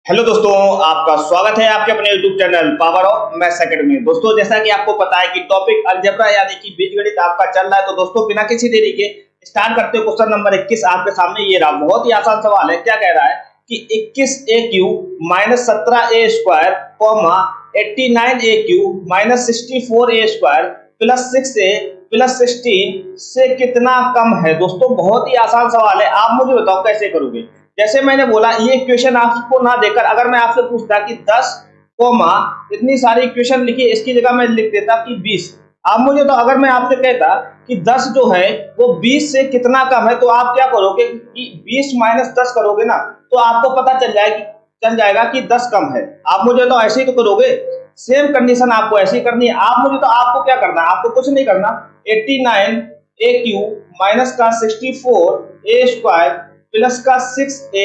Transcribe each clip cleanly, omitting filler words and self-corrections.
Hello दोस्तों, आपका स्वागत है आपके अपने YouTube channel power of maths academy में। दोस्तों, जैसा कि आपको पता है कि टॉपिक अलजेब्रा यानी कि बीजगणित आपका चल रहा है, तो दोस्तों बिना किसी देरी के स्टार्ट करते हो। क्वेश्चन नंबर 21 आपके सामने ये रहा। बहुत ही आसान सवाल है। क्या कह रहा है कि 21a³ - 17a² 89a³ - 64a² + 6a + 16 से कितना कम है। दोस्तों बहुत ही आसान सवाल है। आप मुझे बताओ कैसे करोगे। जैसे मैंने बोला, ये इक्वेशन आपको ना देकर अगर मैं आपसे पूछता कि 10 कोमा इतनी सारी इक्वेशन लिखिए, इसकी जगह मैं लिख देता कि 20। आप मुझे तो अगर मैं आपसे कहता कि 10 जो है वो 20 से कितना कम है, तो आप क्या करोगे कि 20 - 10 करोगे ना, तो आपको पता चल जाएगा कि 10 कम है। आप मुझे तो ऐसे ही तो करोगे। सेम कंडीशन आपको ऐसी करनी है। आपको क्या करना है, आपको कुछ नहीं करना। 89a³ माइनस का 64a² प्लस का 6a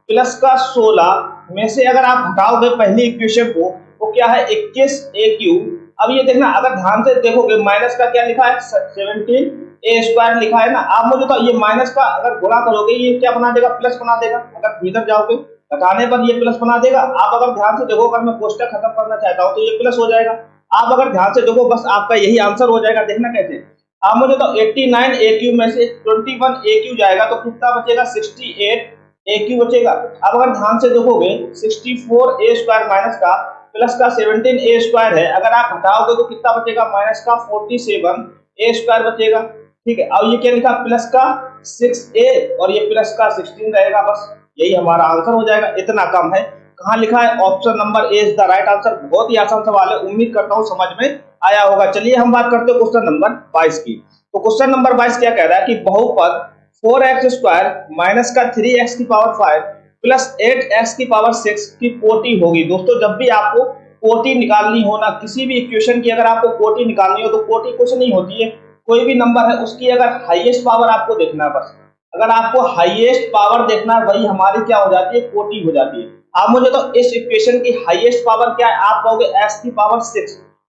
प्लस का 16 में से अगर आप हटाओगे पहली इक्वेशन को, वो क्या है 21a³। अब ये देखना, अगर ध्यान से देखोगे माइनस का क्या लिखा है 17a² लिखा है ना। आप मुझे तो ये माइनस का अगर गुणा करोगे ये क्या बना देगा, प्लस बना देगा। अगर भीतर जाओगे घटाने पर ये प्लस बना देगा। आप अगर ध्यान से देखो, अगर मैं कोष्टक खत्म करना चाहता हूँ तो ये प्लस हो जाएगा। आप अगर ध्यान से देखो, बस आपका यही आंसर हो जाएगा। देखना कैसे। आप मुझे तो 89a³ में से 21a³ जाएगा तो कितना बचेगा 68a³ बचेगा। अब अगर ध्यान से देखोगे 64a² माइनस का प्लस का 17a² है, अगर आप हटाओगे तो कितना बचेगा माइनस का 47a² बचेगा। ठीक है। अब ये क्या लिखा प्लस का 6a और ये प्लस का 16 रहेगा। बस यही हमारा आंसर हो जाएगा। इतना कम है। कहाँ लिखा है, option number A is the right answer. बहुत ही आसान सवाल है। उम्मीद करता हूँ समझ में आया होगा। चलिए हम बात करते हैं क्वेश्चन नंबर 22 की। तो क्वेश्चन नंबर 22 क्या कह रहा है कि बहुपद 4x² माइनस का 3x⁵ प्लस 8x⁶ की कोटि होगी। दोस्तों जब भी आपको कोटि निकालनी हो ना, किसी भी इक्वेशन की अगर आपको कोटि निकालनी हो, तो कोटि कुछ नहीं होती है, कोई भी नंबर है उसकी अगर हाईएस्ट पावर आपको देखना है। बस अगर आपको हाईएस्ट पावर देखना है, वही हमारी क्या हो जाती है, कोटि हो जाती है। आप मुझे तो इस इक्वेशन की हाईएस्ट पावर क्या है, आप कहोगे x⁶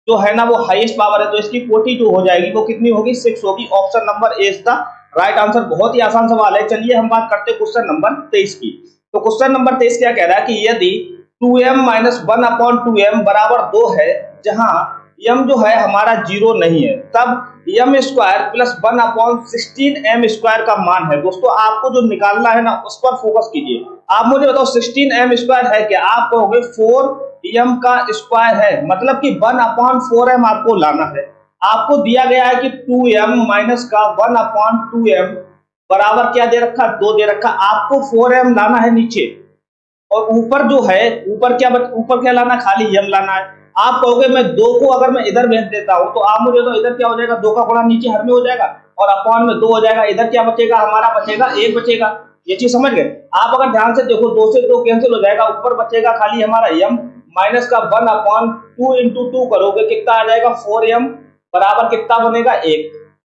जो है ना वो हाईएस्ट पावर है, तो इसकी कोटि जो हो जाएगी वो कितनी होगी, 6 होगी। Option number A is the right answer. बहुत ही आसान सवाल है। चलिए हम बात करते हैं क्वेश्चन नंबर 23 की। तो क्वेश्चन नंबर 23 क्या कह रहा है कि यदि 2m - 1/2m बराबर 2 है, जहां m जो है हमारा 0 नहीं है, तब m² प्लस 1/16m² का मान है। दोस्तों आपको जो निकालना है ना उस पर फोकस कीजिए। आप मुझे बताओ 16m² है क्या, आप कहोगे 4m का स्क्वायर है, मतलब कि 1/4m आपको लाना है। आपको दिया गया है कि 2m माइनस का 1/2m बराबर क्या दे रखा, 2 दे रखा। आपको 4m लाना है नीचे, और ऊपर जो है ऊपर क्या लाना, खाली m लाना है। आप कहोगे मैं 2 को अगर मैं इधर भेज देता हूं, तो आप मुझे तो इधर क्या हो जाएगा, 2 का गुणा नीचे हर में हो जाएगा और अपॉन में 2 हो जाएगा। इधर क्या बचेगा, हमारा बचेगा 1 बचेगा। ये चीज समझ गए। आप अगर ध्यान से देखो, 2 से 2 कैंसिल हो जाएगा, ऊपर बचेगा खाली हमारा m माइनस का 1/2 इंटू 2 करोगे कितना आ जाएगा 4m बराबर कितना बनेगा 1।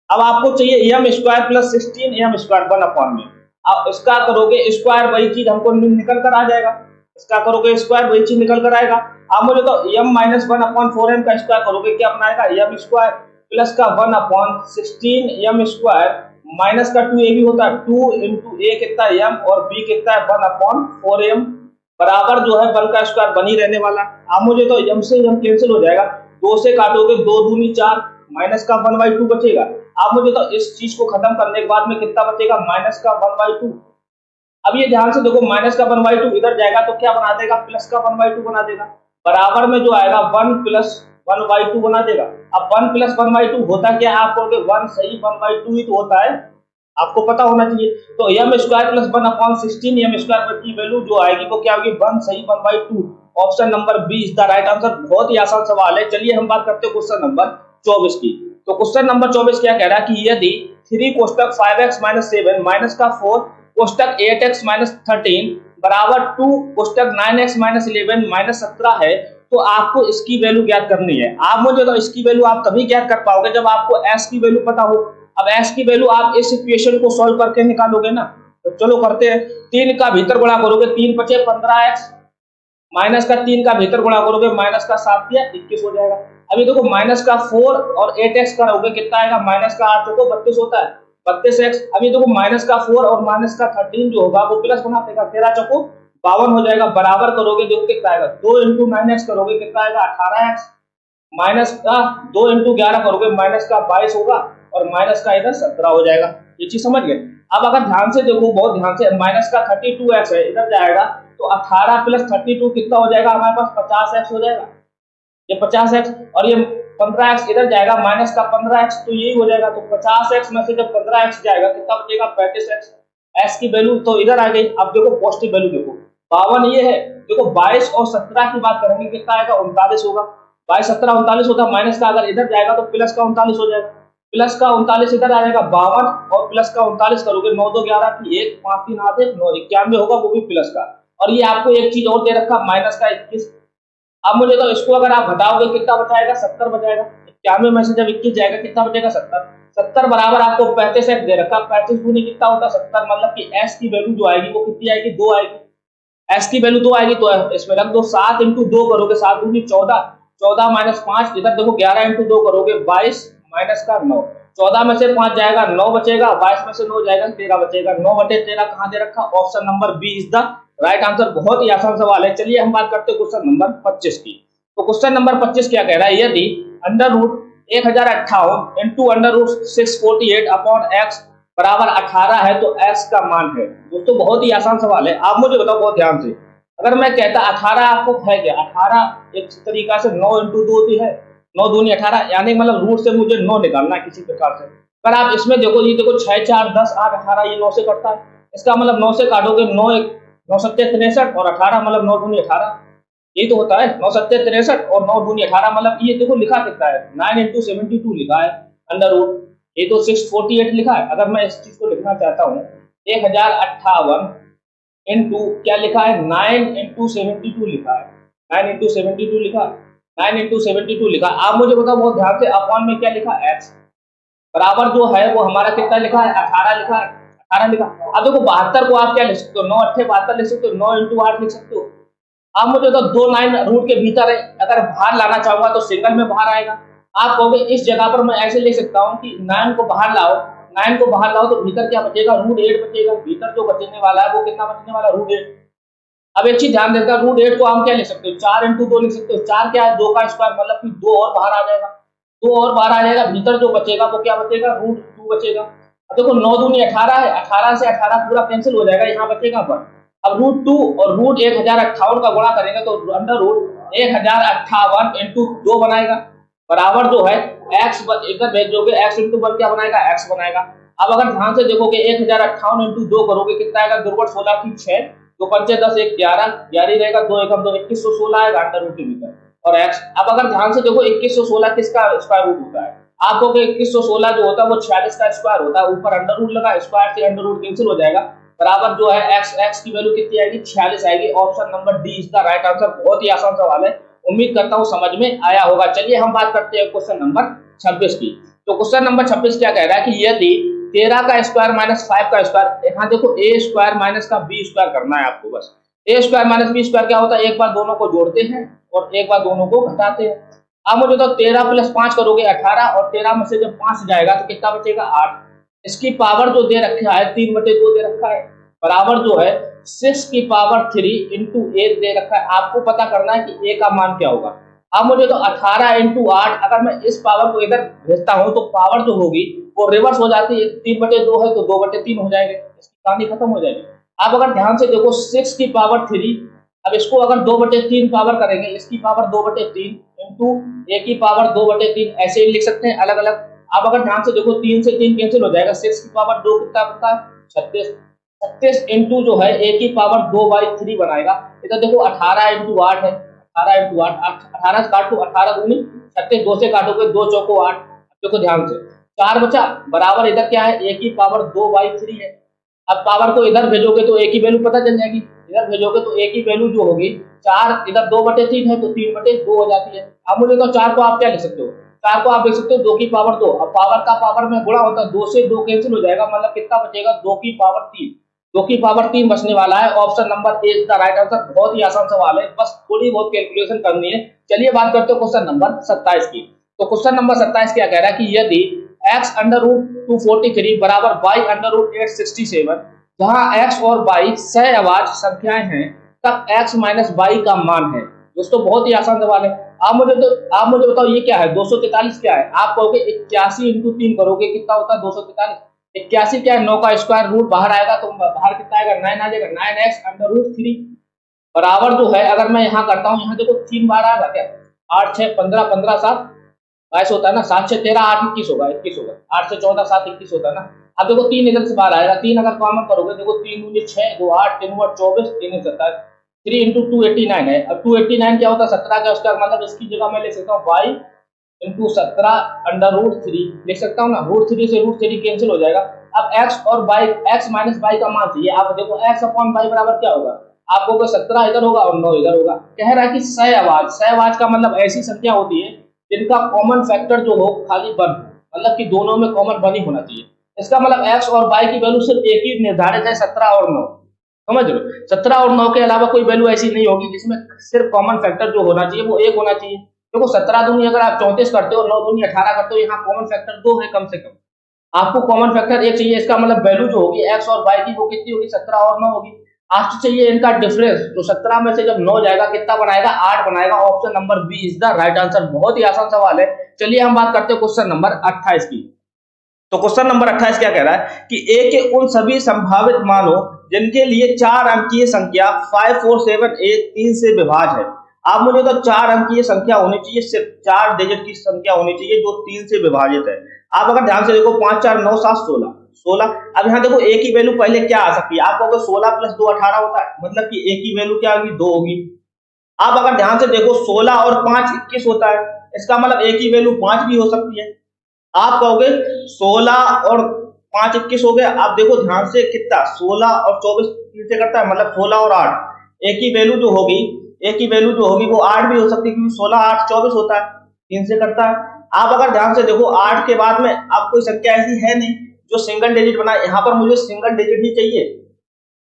अब आपको चाहिए m² प्लस 16m² 1/में। अब इसका करोगे स्क्वायर, वही चीज हमको निकल कर आ जाएगा। इसका करोगे स्क्वायर, वही चीज निकल कर आएगा। आप मुझे तो m - 1/4m का स्क्वायर करोगे क्या बनाएगा, m² प्लस का 1/16m² माइनस का 2a भी होता है, 2 इंटू a कितना m और b कितना है 1/4m बराबर जो है 1 का स्क्वायर बनी रहने वाला। आप मुझे तो m से m कैंसिल हो जाएगा, 2 से काटोगे 2 दूनी 4 माइनस का 1/2 बचेगा। आप मुझे तो इस चीज को खत्म करने के बाद में कितना बचेगा, माइनस का 1/2। अब ये ध्यान से देखो, माइनस का 1/2 इधर जाएगा तो क्या बना देगा, प्लस का 1/2 बना देगा। बराबर में जो आएगा 1 प्लस 1/2 बना देगा। अब 1 प्लस 1/2 होता क्या है, आप कहोगे 1 सही 1/2 ही तो होता है, आपको पता होना चाहिए। तो m² प्लस 1/16m² की वैल्यू जो आएगी वो क्या होगी, 1 सही 1/2। Option number B is the right answer. बहुत ही आसान सवाल है। चलिए हम बात करते हैं क्वेश्चन नंबर 24 की। तो क्वेश्चन नंबर 24 क्या कह रहा है कि यदि 3 कोष्टक 5x - 7 माइनस का 4 कोष्टक 8x - 13 बराबर 2 कोष्टक 9x - 11 - 17 है, तो आपको इसकी वैल्यू ज्ञात करनी है। आप मुझे तो इसकी वैल्यू आप तभी ज्ञात कर पाओगे जब आपको s की वैल्यू पता हो। अब s की वैल्यू आप इस इक्वेशन को सॉल्व करके निकालोगे ना, तो चलो करते हैं। 3 का भीतर गुणा करोगे 3 × 5 = 15x, माइनस का 3 का भीतर गुणा करोगे माइनस का 7 या 21 हो जाएगा। अभी देखो माइनस का 4 और 8x करोगे कितना आएगा, माइनस का 8 को 32 होता है, 32x। अभी देखो माइनस का 4 और माइनस का 13 जो होगा वो प्लस बना देगा, 13 चौको 52 हो जाएगा, बराबर करोगे देखो कितना आएगा, 2 इंटू 9x करोगे कितना आएगा 18x, माइनस का 2 इंटू 11 करोगे माइनस का 22 होगा, और माइनस का इधर 17 हो जाएगा। ये चीज समझ गए। अब अगर ध्यान से देखो, बहुत ध्यान से, माइनस का 32x है इधर जाएगा, तो 18 प्लस 32 कितना हो जाएगा हमारे पास 50x हो जाएगा, ये 50x, और ये 15x इधर जाएगा, माइनस का 15x, तो यही हो जाएगा। तो 50x में से जब 15x जाएगा कितना बचेगा 35x, x की वैल्यू तो इधर आ गई। अब देखो पॉजिटिव वैल्यू देखो, 52 ये है, देखो 22 और 17 की बात करेंगे कितना आएगा 39 होगा, 22 17 39 होता है, माइनस का अगर इधर जाएगा तो प्लस का 39 हो जाएगा, प्लस का 39 इधर आ जाएगा 52 और प्लस का 39 करोगे 9 2 11 की 1 5 3 8 9 91 होगा, वो भी प्लस का। और ये आपको एक चीज और दे रखा माइनस का 21। अब मुझे तो इसको अगर आप घटाओगे कितना बचाएगा 70 बचाएगा, 91 में से जब 21 जाएगा कितना बचेगा 70, 70 बराबर आपको 35x दे रखा, 35 दूनी कितना होता है 70, मतलब कि s की वैल्यू जो आएगी वो कितनी आएगी 2 आएगी, s की वैल्यू 2 आएगी, तो इसमें रख दो 7 इंटू 2 करोगे 7 दूनी 14, 14 माइनस 5 इधर देखो 11 इंटू 2 करोगे 22 माइनस का 9, 14 में से 5 जाएगा 9 बचेगा, 22 में से 9 जाएगा 13 बचेगा, 9 बटे 13 कहाँ दे रखा, option number B is the right answer. बहुत ही आसान सवाल है। चलिए हम बात करते हैं क्वेश्चन नंबर 25 की। तो क्वेश्चन नंबर 25 क्या कह रहा है, यदि under root 1058 into under root 648 upon x बराबर 18 है तो x का मान है। दोस्तों बहुत ही आसान सवाल है, आप मुझे बताओ बहुत ध्यान से, अगर मैं कहता 18 आपको है क्या, 18 एक तरीका से 9 इंटू 2 होती है, 9 दूनी 18, यानी मतलब रूट से मुझे 9 निकालना है किसी प्रकार से। अगर आप इसमें देखो, ये देखो 6 4 10 8 18, ये 9 से कटता है, इसका मतलब 9 से काटोगे 9 9 7 63 और 18 मतलब 9 दूनी 18, यही तो होता है 9 7 63 और 9 दूनी 18, मतलब ये देखो लिखा कितना है 9 इंटू 72 लिखा है अंडर रूट, ये तो 648 लिखा है। अगर मैं इस चीज को लिखना चाहता हूँ 1058 इंटू क्या लिखा है 9 इंटू 72 लिखा है, 9 इंटू 72 लिखा, 9 इंटू 72 लिखा। आप मुझे बताओ बहुत ध्यान से, अपॉन में क्या लिखा x बराबर जो है वो हमारा कितना लिखा है 18 लिखा है, 18 लिखा। अब देखो 72 को आप क्या लिख सकते हो 9 8 72 लिख सकते हो, 9 इंटू 8 लिख सकते हो। आप मुझे तो 2 9 रूट के भीतर है, अगर बाहर लाना चाहूंगा तो सिंगल में बाहर आएगा। आप कहोगे इस जगह पर मैं ऐसे लिख सकता हूँ कि 9 को बाहर लाओ, 9 को बाहर लाओ तो भीतर क्या बचेगा रूट 8 बचेगा, भीतर जो बचने वाला है वो कितना बचने वाला रूट 8। अब एक चीज ध्यान देता रूट 8 को हम क्या लिख सकते हो 4 इंटू 2 लिख सकते हो, 4 क्या है 2 का स्क्वायर, मतलब कि 2 और बाहर आ जाएगा, 2 और बाहर आ जाएगा, भीतर जो बचेगा वो क्या बचेगा रूट 2 बचेगा। अब देखो 9 दूनी 18 है, 18 से 18 पूरा कैंसिल हो जाएगा, यहाँ बचेगा पर। अब रूट 2 और रूट 1058 का गुणा करेंगे तो अंडर रूट 1058 इंटू 2 बनाएगा, बराबर जो है x इधर भेजोगे x इंटू 1 क्या बनाएगा x बनाएगा। अब अगर ध्यान से देखोगे 1058 इंटू 2 करोगे कितना आएगा, दुर्गुण 16 की 6, 2 पंचे 10 1 11 11 रहेगा, 2 एकम 2 2116 आएगा अंडर रूट के भीतर और x। अब अगर ध्यान से देखो 2116 किसका स्क्वायर रूट होता है, आपको 2116 जो होता है वो 46 का स्क्वायर होता है, ऊपर अंडर रूट लगा, स्क्वायर से अंडर रूट कैंसिल हो जाएगा, बराबर जो है x की वैल्यू कितनी आएगी 46 आएगी। Option number D is the right answer. बहुत ही आसान सवाल है, उम्मीद करता हूं समझ में आया होगा। चलिए हम बात करते हैं क्वेश्चन नंबर 26 की। तो क्वेश्चन नंबर 26 क्या कह रहा है कि यदि 13 का स्क्वायर माइनस 5 का स्क्वायर, यहाँ देखो a स्क्वायर माइनस का b स्क्वायर करना है आपको, बस a square minus b square क्या होता है, एक बार दोनों को जोड़ते हैं और एक बार दोनों को घटाते हैं। अब मुझे तो 13 प्लस 5 करोगे 18 और 13 में से जब 5 जाएगा तो कितना बचेगा 8, इसकी पावर जो दे रखा है 3/2 दे रखा है, बराबर जो है 6 की पावर 3 इंटू 8 दे रखा है। आपको पता करना है कि a का मान क्या होगा। अब मुझे तो 18 इंटू 8, अगर मैं इस पावर को इधर भेजता हूं तो पावर जो होगी वो रिवर्स हो जाती है, 3/2 है तो 2/3 हो जाएगा, इसकी कहानी खत्म हो जाएगी। आप अगर ध्यान से देखो 6 की पावर 3, अब इसको अगर 2/3 पावर करेंगे, इसकी पावर 2/3 इंटू a की पावर 2/3, ऐसे ही लिख सकते हैं अलग अलग। आप अगर ध्यान से देखो 3 से 3 कैंसिल हो जाएगा, 6 की पावर 2 कितना बनता है 36, 36 इंटू जो है a की पावर 2/3 बनाएगा। इधर देखो 18 इंटू 8 है, 18 इंटू 8, 18 काटो 18 दूनी 36, 2 से काटोगे 2 चौको 8, देखो ध्यान से 4 बचा, बराबर इधर क्या है a की पावर 2/3 है। अब पावर को इधर भेजोगे तो a की वैल्यू पता चल जाएगी, इधर भेजोगे तो a की वैल्यू जो होगी 4, इधर 2/3 है तो 3/2 हो जाती है। अब मुझे तो 4 को आप क्या लिख सकते हो, 4 को आप लिख सकते हो 2 की पावर 2, अब पावर का पावर में गुणा होता है, 2 से 2 कैंसिल हो जाएगा, मतलब कितना बचेगा 2 की पावर 3, 2 की पावर 3 बचने वाला है। Option number A is the right answer. बहुत ही आसान सवाल है, बस थोड़ी बहुत कैलकुलेशन करनी है। चलिए बात करते हैं क्वेश्चन नंबर 27 की। तो क्वेश्चन नंबर 27 क्या कह रहा है कि यदि x अंडर रूट 243 बराबर y अंडर रूट 867, जहां x और y सहअभाज्य संख्याएं हैं तक x माइनस बाई का मान है। दोस्तों बहुत ही आसान सवाल है। आप मुझे बताओ ये क्या है, 243 क्या है? आप कहोगे 81 इंटू 3 करोगे कितना होता है 243। 81 क्या है, 9 का स्क्वायर रूट बाहर आएगा तो बाहर कितना आएगा 9 आ जाएगा, 9x अंडर रूट 3 बराबर जो है, अगर मैं यहाँ करता हूँ, यहाँ देखो 3 बार आएगा क्या, 8 6 15 15 7 22 होता है ना, 7 6 13 8 21 होगा, 21 होगा, 8 से 14 7 21 होता है ना। अब देखो 3 इधर से बाहर आएगा, 3 अगर कॉमन करोगे देखो 3 दूनी 6 2 8 3 8 24 3 27 3 इंटू 289 है। अब 289 क्या होता है 17 का स्क्वायर, मतलब इसकी जगह मैं लिख सकता हूँ y इंटू 17 अंडर रूट 3 लिख सकता हूँ ना, रूट 3 से रूट 3 कैंसिल हो जाएगा। अब x और y x माइनस y का मान चाहिए। आप देखो x अपॉन y बराबर क्या होगा, आपको 17 इधर होगा और 9 इधर होगा। कह रहा है कि सहअवाज का मतलब ऐसी संख्या होती है जिनका कॉमन फैक्टर जो हो खाली 1 हो, मतलब कि दोनों में कॉमन 1 ही होना चाहिए। इसका मतलब x और y की वैल्यू सिर्फ एक ही निर्धारित है, 17 और 9, समझ लो। 17 और 9 के अलावा कोई वैल्यू ऐसी नहीं होगी जिसमें सिर्फ कॉमन फैक्टर जो होना चाहिए वो एक होना चाहिए। देखो 17 दूनी अगर आप 34 करते हो, 9 दूनी 18 करते हो, यहाँ कॉमन फैक्टर 2 है कम से कम, आपको कॉमन फैक्टर एक चाहिए। इसका मतलब वैल्यू जो होगी x और y की वो कितनी होगी 17 और 9 होगी। आपसे चाहिए इनका डिफरेंस, तो 17 में से जब 9 जाएगा कितना बनाएगा 8 बनाएगा। Option number B is the right answer. बहुत ही आसान सवाल है। चलिए हम बात करते हैं क्वेश्चन नंबर 28 की। तो क्वेश्चन नंबर 28 क्या कह रहा है कि a के उन सभी संभावित मानों जिनके लिए 4 अंकीय संख्या 5 4 7 8 3 से विभाज्य है। आप मुझे तो 4 अंकीय संख्या होनी चाहिए, सिर्फ 4 डिजिट की संख्या होनी चाहिए जो 3 से विभाजित है। आप अगर ध्यान से देखो 5 4 9 7 16। अब यहाँ देखो a की वैल्यू पहले क्या आ सकती है, आप कहोगे 16 प्लस 2 18 होता है, मतलब कि a की वैल्यू क्या होगी 2 होगी। आप अगर ध्यान से देखो 16 और 5 21 होता है, इसका मतलब a की वैल्यू 5 भी हो सकती है। आप कहोगे 16 और 5 21 हो गया। आप देखो ध्यान से कितना 16 और 24 3 से करता है, मतलब 16 और 8 a की वैल्यू जो होगी वो 8 भी हो सकती है, क्योंकि 16 8 24 होता है, 3 से करता है। आप अगर ध्यान से देखो 8 के बाद में आप कोई संख्या ऐसी है नहीं जो सिंगल डिजिट बनाए, यहाँ पर मुझे सिंगल डिजिट ही चाहिए।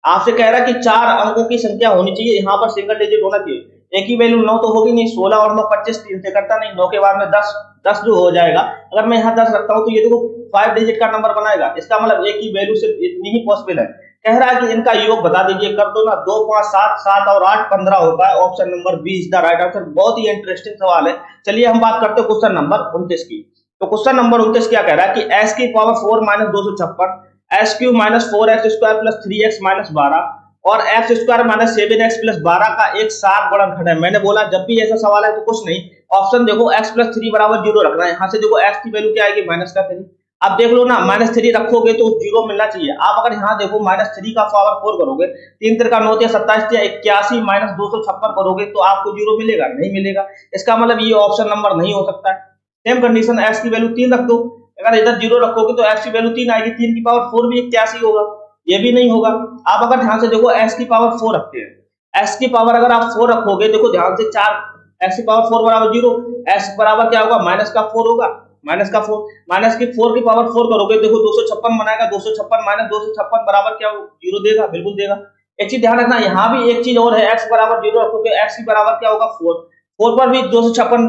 आपसे कह रहा है कि 4 अंकों की संख्या होनी चाहिए, यहाँ पर सिंगल डिजिट होना चाहिए। a की वैल्यू 9 तो होगी नहीं, 16 और 9 25 3 से करता नहीं, 9 के बाद में 10 जो हो जाएगा। अगर मैं यहाँ 10 रखता हूँ तो ये देखो 5 डिजिट का नंबर बनाएगा, इसका मतलब a की वैल्यू सिर्फ इतनी ही पॉसिबल है। कह रहा है कि इनका योग बता दीजिए, कर दो ना, 2 5 7 7 और 8 15 होता है। Option number B is the right answer. बहुत ही इंटरेस्टिंग सवाल है। चलिए हम बात करते हैं क्वेश्चन नंबर 29 की। तो क्वेश्चन नंबर 29 क्या कह रहा है कि s की power 4 minus 256 s cube minus 4x square plus 3x minus 12 और x square minus 7x plus 12 का एक सात गुणनखंड है। मैंने बोला जब भी ऐसा सवाल है तो कुछ नहीं, ऑप्शन देखो x प्लस 3 बराबर 0 रखना है। यहाँ से देखो x की वैल्यू क्या आएगी माइनस का 3। अब देख लो ना, माइनस 3 रखोगे तो 0 मिलना चाहिए। आप अगर यहाँ देखो माइनस 3 का पावर 4 करोगे, 3 3 का 9 27 81 माइनस 256 करोगे तो आपको 0 मिलेगा, नहीं मिलेगा। इसका मतलब ये ऑप्शन नंबर नहीं हो सकता है। सेम कंडीशन, x की वैल्यू 3 रख दो, अगर इधर 0 रखोगे तो x की वैल्यू 3 आएगी, 3 की पावर 4 भी 81 होगा, ये भी नहीं होगा। आप अगर ध्यान से देखो x की पावर 4 रखते हैं, x की पावर अगर आप 4 रखोगे, देखो ध्यान से 4 x की पावर 4 बराबर 0, x बराबर क्या होगा माइनस का 4 होगा, माइनस का 4 माइनस की 4 की पावर 4 करोगे, देखो 256 बनाएगा, 256 माइनस 256 बराबर क्या 0 देगा, बिल्कुल देगा। एक चीज ध्यान रखना, यहाँ भी एक चीज और है, x बराबर 0 रखोगे, x की बराबर क्या होगा 4 पर भी 256,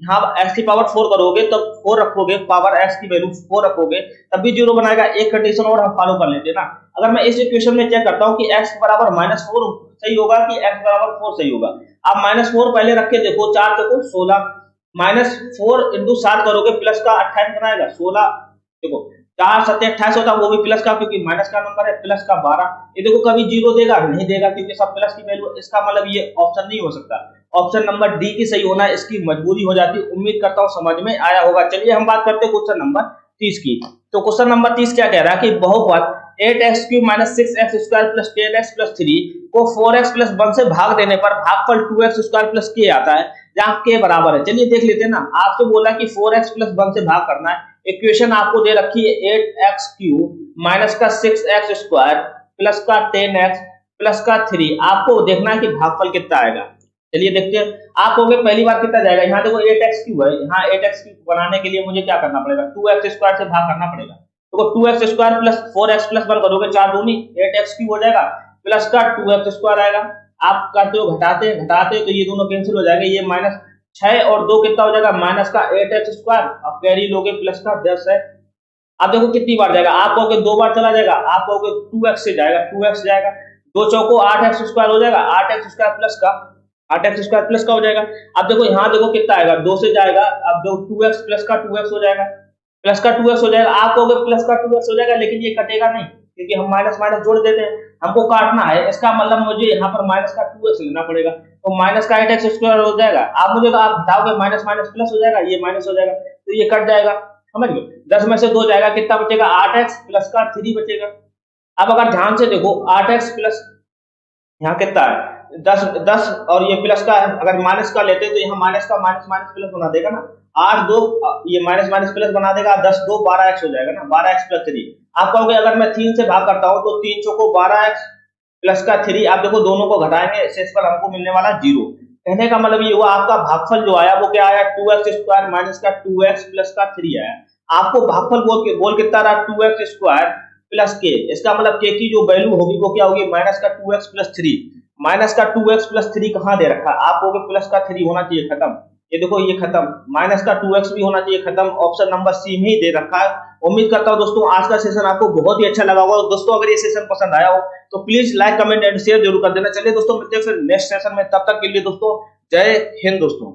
यहाँ x की पावर 4 करोगे तब 4 रखोगे, पावर x की वैल्यू 4 रखोगे तब भी 0 बनाएगा। एक कंडीशन और हम फॉलो कर लेते हैं ना, अगर मैं इस इक्वेशन में चेक करता हूँ कि x बराबर -4 सही होगा कि x बराबर 4 सही होगा। आप -4 पहले रख के देखो, 4 देखो 16 -4 इंटू 7 करोगे प्लस का 28 बनाएगा 16, देखो 4 7 28 होता है, वो भी प्लस का, क्योंकि माइनस का नंबर है, प्लस का 12। ये देखो कभी 0 देगा नहीं देगा, क्योंकि सब प्लस की वैल्यू। इसका मतलब ये ऑप्शन नहीं हो सकता, ऑप्शन नंबर डी की सही होना इसकी मजबूरी हो जाती है। उम्मीद करता हूं समझ में आया होगा। चलिए हम बात करते हैं क्वेश्चन नंबर 30 की। तो क्वेश्चन नंबर 30 क्या कह रहा है कि बहुपद 8x cube minus 6x square plus 10x plus 3 को 4x प्लस 1 से भाग देने पर भागफल 2x स्क्वायर प्लस k आता है, जहां k बराबर है। चलिए देख लेते हैं ना, आपसे बोला कि 4x प्लस 1 से भाग करना है। इक्वेशन आपको दे रखी है 8x क्यूब माइनस का 6x स्क्वायर प्लस का 10x प्लस का 3। आपको देखना है कि भागफल कितना आएगा। चलिए देखते हैं। आप कहोगे पहली बार कितना जाएगा, यहाँ देखो 8x क्यूब है, यहाँ 8x क्यूब बनाने के लिए मुझे क्या करना पड़ेगा 2x स्क्वायर से भाग करना पड़ेगा। तो 2x square plus 4x plus 1 करोगे, 4 दूनी 8x क्यूब हो जाएगा, प्लस का 2x स्क्वायर आएगा। आप करते हो घटाते तो ये दोनों कैंसिल हो जाएंगे, ये माइनस 6 और 2 कितना हो जाएगा माइनस का 8x स्क्वायर, अब कैरी लोगे प्लस का 10 है। अब देखो कितनी बार जाएगा, आप कहोगे 2 बार चला जाएगा, आप कहोगे 2x से जाएगा, 2x जाएगा, दो चौको 8x² हो जाएगा, 8x² प्लस का 8x² प्लस का हो जाएगा। अब देखो यहाँ देखो कितना आएगा, 2 से जाएगा, अब देखो 2x प्लस का 2x हो जाएगा, प्लस का 2x हो जाएगा। आप कहोगे प्लस का 2x हो जाएगा, लेकिन ये कटेगा नहीं क्योंकि हम माइनस माइनस जोड़ देते हैं, हमको काटना है, इसका मतलब मुझे यहाँ पर माइनस का 2x लेना पड़ेगा, तो माइनस का 8x² हो जाएगा। आप मुझे तो आप घटाओगे, माइनस माइनस प्लस हो जाएगा, ये माइनस हो जाएगा, तो ये कट जाएगा, समझ गए। 10 में से 2 जाएगा, कितना बचेगा, 8x प्लस का 3 बचेगा। अब अगर ध्यान से देखो 8x प्लस यहाँ कितना है 10 और ये प्लस का है, अगर माइनस का लेते हैं तो यहाँ माइनस का माइनस माइनस प्लस बना देगा ना, 8 2 ये माइनस माइनस प्लस बना देगा, 10 2 12x हो जाएगा ना, 12x प्लस 3। आप कहोगे अगर मैं 3 से भाग करता हूँ तो 3 चौको 12x प्लस का 3, आप देखो दोनों को घटाएंगे, शेषफल हमको मिलने वाला 0। कहने का मतलब ये हुआ आपका भागफल जो आया वो क्या आया, 2x² माइनस का 2x प्लस का 3 आया। आपको भागफल बोल कितना रहा, 2x² प्लस के, इसका मतलब के की जो वैल्यू होगी वो क्या होगी, माइनस का 2x प्लस 3। माइनस का 2x प्लस 3 कहाँ दे रखा है, आप कहोगे प्लस का 3 होना चाहिए, खत्म, ये देखो ये खत्म, माइनस का 2x भी होना चाहिए, खत्म, ऑप्शन नंबर सी में ही दे रखा है। उम्मीद करता हूँ दोस्तों आज का सेशन आपको बहुत ही अच्छा लगा होगा। दोस्तों अगर ये सेशन पसंद आया हो तो please like comment and share जरूर कर देना। चलिए दोस्तों मिलते हैं फिर नेक्स्ट सेशन में, तब तक के लिए दोस्तों जय हिंद दोस्तों।